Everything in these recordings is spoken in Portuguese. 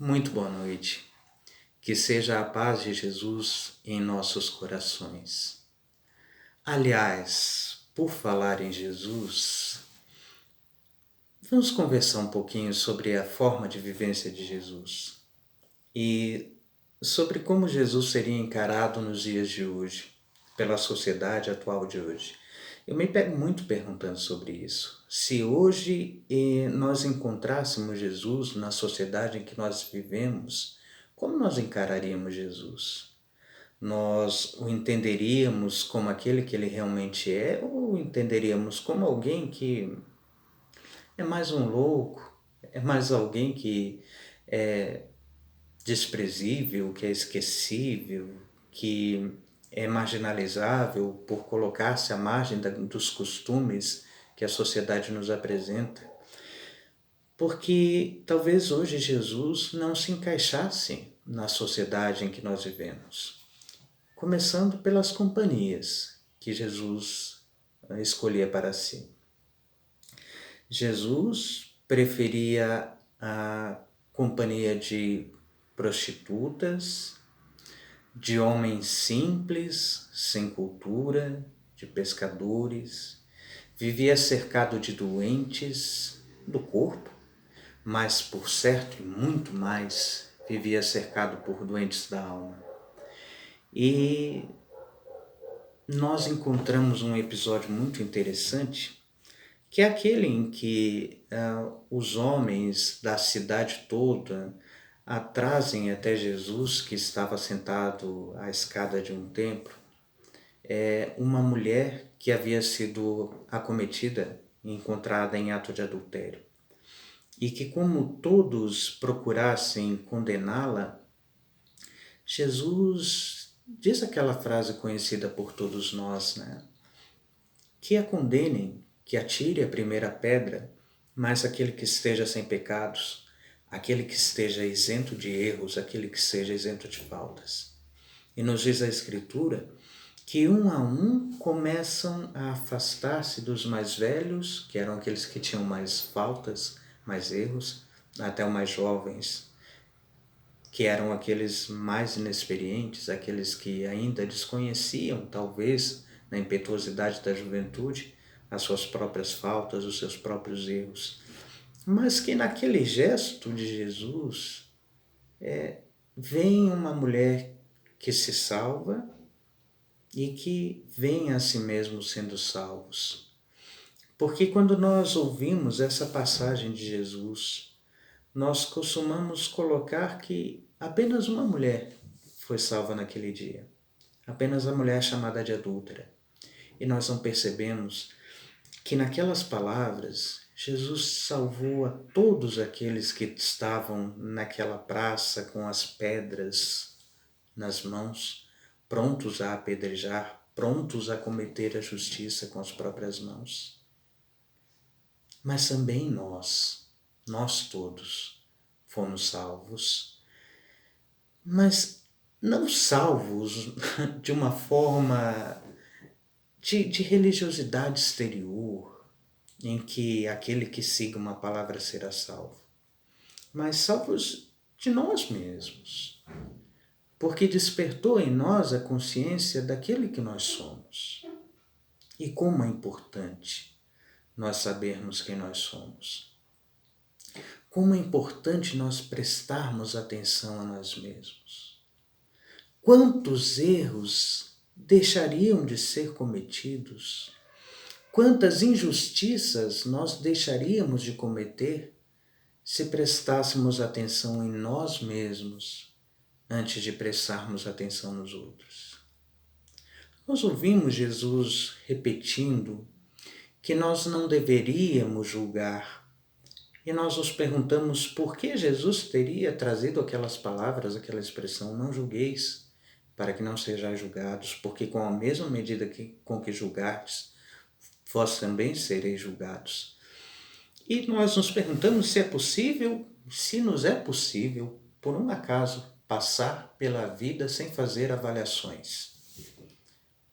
Muito boa noite. Que seja a paz de Jesus em nossos corações. Aliás, por falar em Jesus, vamos conversar um pouquinho sobre a forma de vivência de Jesus e sobre como Jesus seria encarado nos dias de hoje, pela sociedade atual de hoje. Eu me pego muito perguntando sobre isso. Se hoje nós encontrássemos Jesus na sociedade em que nós vivemos, como nós encararíamos Jesus? Nós o entenderíamos como aquele que ele realmente é, ou o entenderíamos como alguém que é mais um louco, é mais alguém que é desprezível, que é esquecível, que é marginalizável por colocar-se à margem dos costumes que a sociedade nos apresenta? Porque talvez hoje Jesus não se encaixasse na sociedade em que nós vivemos. Começando pelas companhias que Jesus escolhia para si. Jesus preferia a companhia de prostitutas, de homens simples, sem cultura, de pescadores. Vivia cercado de doentes do corpo, mas por certo e muito mais, vivia cercado por doentes da alma. E nós encontramos um episódio muito interessante, que é aquele em que os homens da cidade toda trazem até Jesus, que estava sentado à escada de um templo, uma mulher que havia sido acometida, encontrada em ato de adultério. E que, como todos procurassem condená-la, Jesus diz aquela frase conhecida por todos nós, né? Que a condenem, que atire a primeira pedra, mas aquele que esteja sem pecados, aquele que esteja isento de erros, aquele que seja isento de faltas. E nos diz a Escritura que um a um começam a afastar-se dos mais velhos, que eram aqueles que tinham mais faltas, mais erros, até os mais jovens, que eram aqueles mais inexperientes, aqueles que ainda desconheciam, talvez, na impetuosidade da juventude, as suas próprias faltas, os seus próprios erros. Mas que naquele gesto de Jesus, vem uma mulher que se salva e que vem a si mesmo sendo salvos. Porque quando nós ouvimos essa passagem de Jesus, nós costumamos colocar que apenas uma mulher foi salva naquele dia. Apenas a mulher chamada de adúltera. E nós não percebemos que naquelas palavras, Jesus salvou a todos aqueles que estavam naquela praça com as pedras nas mãos, prontos a apedrejar, prontos a cometer a justiça com as próprias mãos. Mas também nós todos, fomos salvos, mas não salvos de uma forma de religiosidade exterior, em que aquele que siga uma palavra será salvo, mas salvos de nós mesmos, porque despertou em nós a consciência daquele que nós somos. E como é importante nós sabermos quem nós somos. Como é importante nós prestarmos atenção a nós mesmos. Quantos erros deixariam de ser cometidos? Quantas injustiças nós deixaríamos de cometer se prestássemos atenção em nós mesmos antes de prestarmos atenção nos outros? Nós ouvimos Jesus repetindo que nós não deveríamos julgar. E nós nos perguntamos por que Jesus teria trazido aquelas palavras, aquela expressão, não julgueis, para que não sejais julgados, porque com a mesma medida com que julgardes, vós também sereis julgados. E nós nos perguntamos se é possível, se nos é possível, por um acaso, passar pela vida sem fazer avaliações.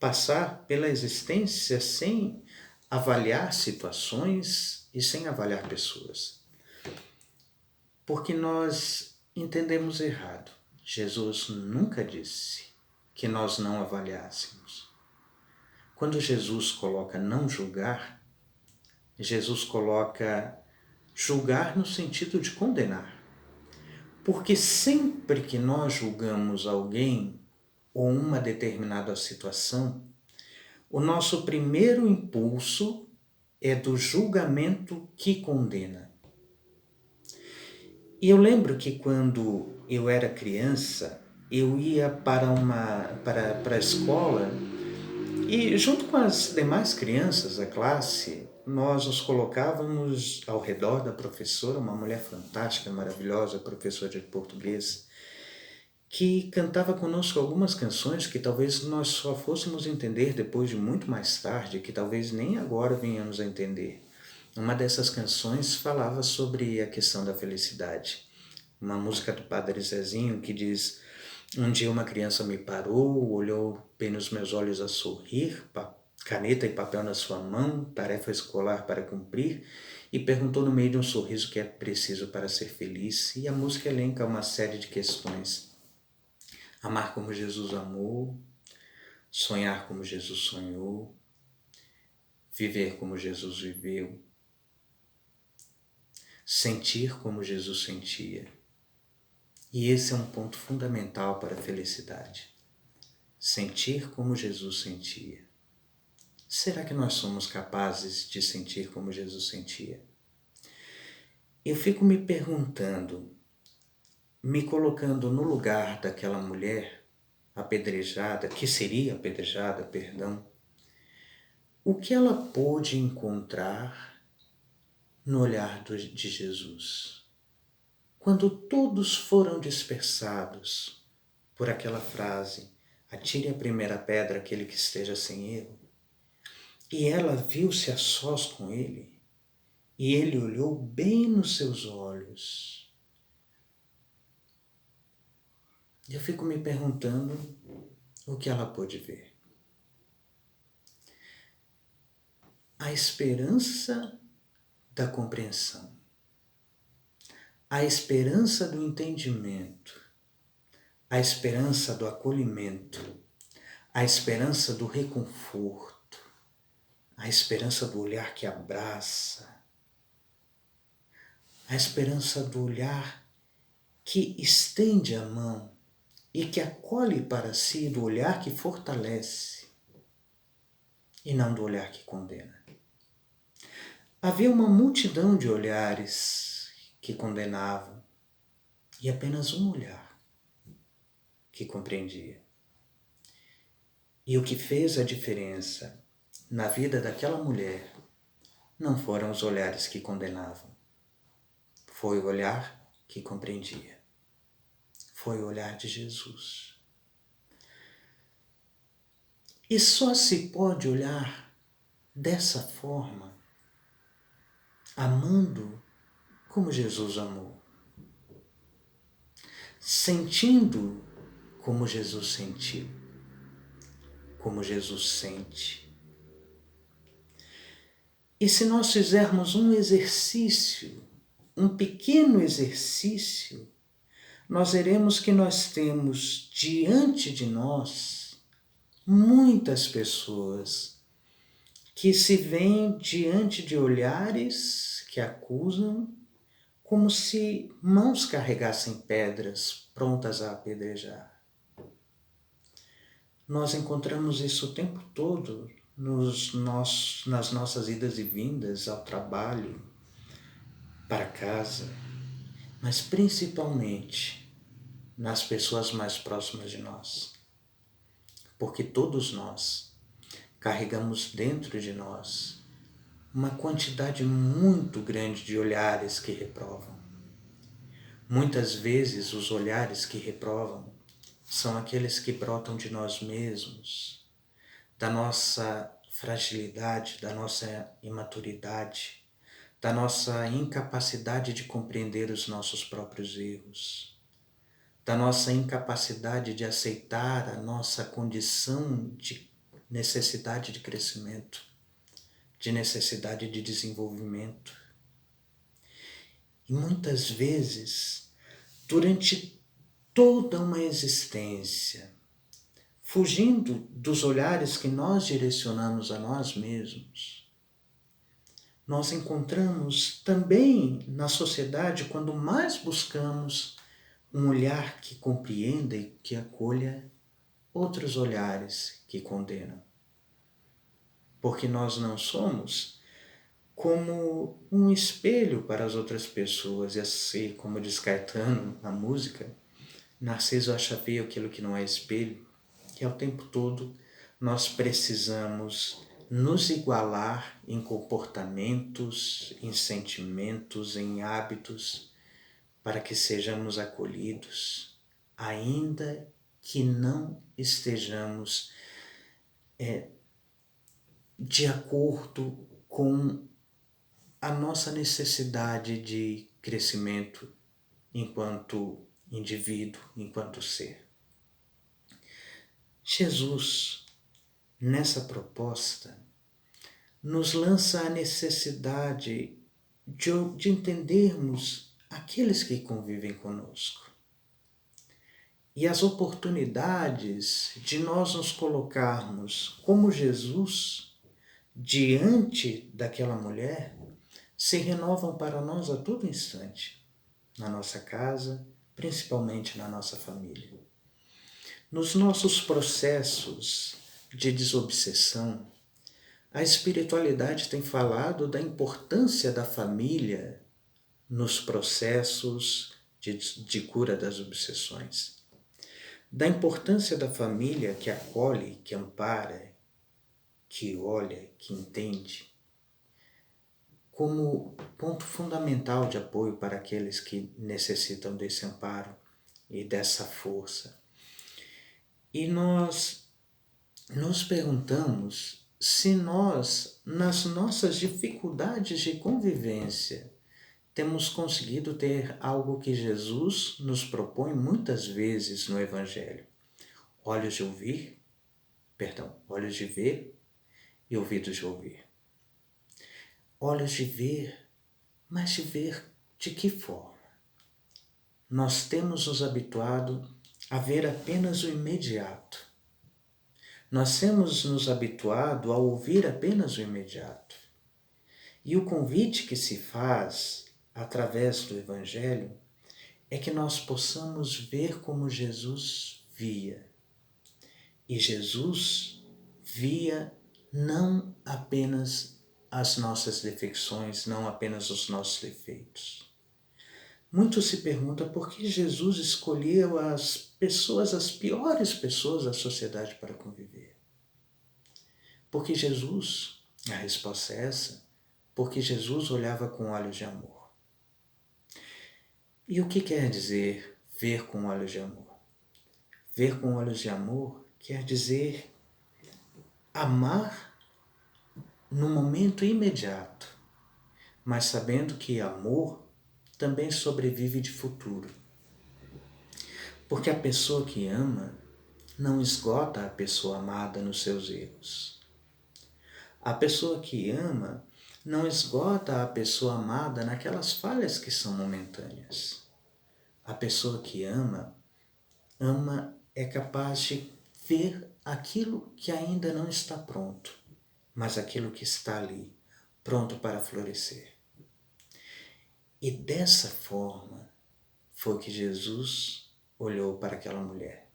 Passar pela existência sem avaliar situações e sem avaliar pessoas. Porque nós entendemos errado. Jesus nunca disse que nós não avaliássemos. Quando Jesus coloca não julgar, Jesus coloca julgar no sentido de condenar. Porque sempre que nós julgamos alguém ou uma determinada situação, o nosso primeiro impulso é do julgamento que condena. E eu lembro que quando eu era criança, eu ia para a escola e junto com as demais crianças da classe, nós nos colocávamos ao redor da professora, uma mulher fantástica, maravilhosa, professora de português, que cantava conosco algumas canções que talvez nós só fôssemos entender depois de muito mais tarde, que talvez nem agora venhamos a entender. Uma dessas canções falava sobre a questão da felicidade. Uma música do Padre Zezinho que diz: um dia uma criança me parou, olhou bem nos meus olhos a sorrir, caneta e papel na sua mão, tarefa escolar para cumprir, e perguntou no meio de um sorriso o que é preciso para ser feliz. E a música elenca uma série de questões. Amar como Jesus amou, sonhar como Jesus sonhou, viver como Jesus viveu, sentir como Jesus sentia. E esse é um ponto fundamental para a felicidade. Sentir como Jesus sentia. Será que nós somos capazes de sentir como Jesus sentia? Eu fico me perguntando, me colocando no lugar daquela mulher apedrejada, que seria apedrejada, perdão, o que ela pôde encontrar no olhar de Jesus? Quando todos foram dispersados por aquela frase, atire a primeira pedra aquele que esteja sem erro, e ela viu-se a sós com ele, e ele olhou bem nos seus olhos. Eu fico me perguntando o que ela pôde ver. A esperança da compreensão, a esperança do entendimento, a esperança do acolhimento, a esperança do reconforto, a esperança do olhar que abraça, a esperança do olhar que estende a mão e que acolhe para si, do olhar que fortalece e não do olhar que condena. Havia uma multidão de olhares que condenavam e apenas um olhar que compreendia. E o que fez a diferença na vida daquela mulher não foram os olhares que condenavam, foi o olhar que compreendia. Foi o olhar de Jesus. E só se pode olhar dessa forma, amando como Jesus amou, sentindo como Jesus sentiu, como Jesus sente. E se nós fizermos um exercício, um pequeno exercício, nós veremos que nós temos diante de nós muitas pessoas que se veem diante de olhares que acusam, como se mãos carregassem pedras prontas a apedrejar. Nós encontramos isso o tempo todo nas nossas idas e vindas ao trabalho, para casa, mas principalmente nas pessoas mais próximas de nós. Porque todos nós carregamos dentro de nós uma quantidade muito grande de olhares que reprovam. Muitas vezes os olhares que reprovam são aqueles que brotam de nós mesmos, da nossa fragilidade, da nossa imaturidade, da nossa incapacidade de compreender os nossos próprios erros, da nossa incapacidade de aceitar a nossa condição de necessidade de crescimento, de necessidade de desenvolvimento. E muitas vezes durante toda uma existência, fugindo dos olhares que nós direcionamos a nós mesmos, nós encontramos também na sociedade, quando mais buscamos um olhar que compreenda e que acolha outros olhares que condenam. Porque nós não somos como um espelho para as outras pessoas, e assim, como diz Caetano na música, Narciso acha feio aquilo que não é espelho, que ao tempo todo nós precisamos nos igualar em comportamentos, em sentimentos, em hábitos, para que sejamos acolhidos, ainda que não estejamos de acordo com a nossa necessidade de crescimento enquanto indivíduo, enquanto ser. Jesus, nessa proposta, nos lança a necessidade de entendermos aqueles que convivem conosco e as oportunidades de nós nos colocarmos como Jesus diante daquela mulher se renovam para nós a todo instante, na nossa casa, principalmente na nossa família. Nos nossos processos de desobsessão, a espiritualidade tem falado da importância da família nos processos de cura das obsessões. Da importância da família que acolhe, que ampara, que olha, que entende, como ponto fundamental de apoio para aqueles que necessitam desse amparo e dessa força. E nós nos perguntamos se nós, nas nossas dificuldades de convivência, temos conseguido ter algo que Jesus nos propõe muitas vezes no Evangelho. Olhos de ver e ouvidos de ouvir. Olhos de ver, mas de ver de que forma? Nós temos nos habituado a ver apenas o imediato. Nós temos nos habituado a ouvir apenas o imediato. E o convite que se faz através do Evangelho é que nós possamos ver como Jesus via. E Jesus via não apenas as nossas defecções, não apenas os nossos defeitos. Muito se pergunta por que Jesus escolheu as piores pessoas da sociedade para conviver. Porque Jesus, a resposta é essa, porque Jesus olhava com olhos de amor. E o que quer dizer ver com olhos de amor? Ver com olhos de amor quer dizer amar no momento imediato, mas sabendo que amor também sobrevive de futuro. Porque a pessoa que ama não esgota a pessoa amada nos seus erros. A pessoa que ama não esgota a pessoa amada naquelas falhas que são momentâneas. A pessoa que ama é capaz de ver aquilo que ainda não está pronto, mas aquilo que está ali, pronto para florescer. E dessa forma foi que Jesus olhou para aquela mulher.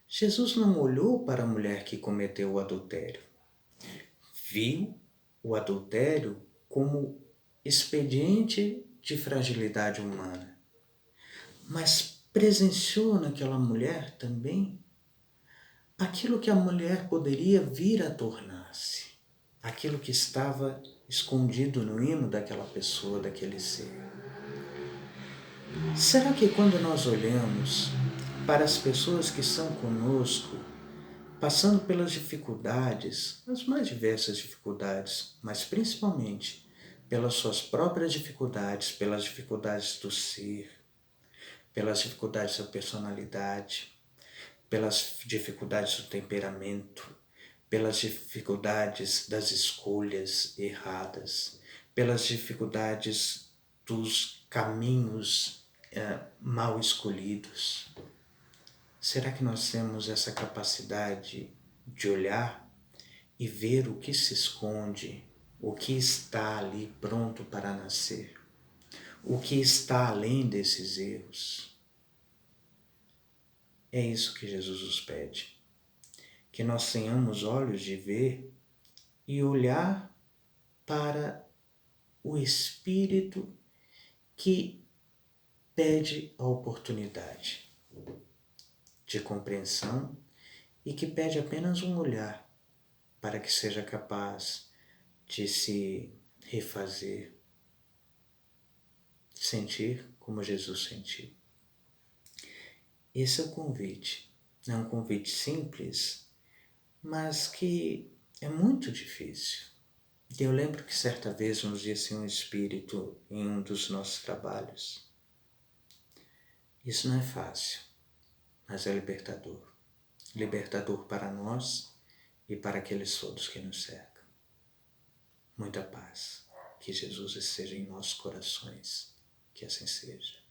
Jesus não olhou para a mulher que cometeu o adultério. Viu o adultério como expediente de fragilidade humana, mas presenciou naquela mulher também aquilo que a mulher poderia vir a tornar-se, aquilo que estava escondido no íntimo daquela pessoa, daquele ser. Será que quando nós olhamos para as pessoas que estão conosco, passando pelas dificuldades, as mais diversas dificuldades, mas principalmente pelas suas próprias dificuldades, pelas dificuldades do ser, pelas dificuldades da personalidade, pelas dificuldades do temperamento, pelas dificuldades das escolhas erradas, pelas dificuldades dos caminhos mal escolhidos? Será que nós temos essa capacidade de olhar e ver o que se esconde, o que está ali pronto para nascer, o que está além desses erros? É isso que Jesus nos pede, que nós tenhamos olhos de ver e olhar para o Espírito que pede a oportunidade de compreensão e que pede apenas um olhar para que seja capaz de se refazer, sentir como Jesus sentiu. Esse é o convite. É um convite simples, mas que é muito difícil. Eu lembro que certa vez nos disse um espírito em um dos nossos trabalhos: isso não é fácil, mas é libertador. Libertador para nós e para aqueles todos que nos cercam. Muita paz. Que Jesus esteja em nossos corações. Que assim seja.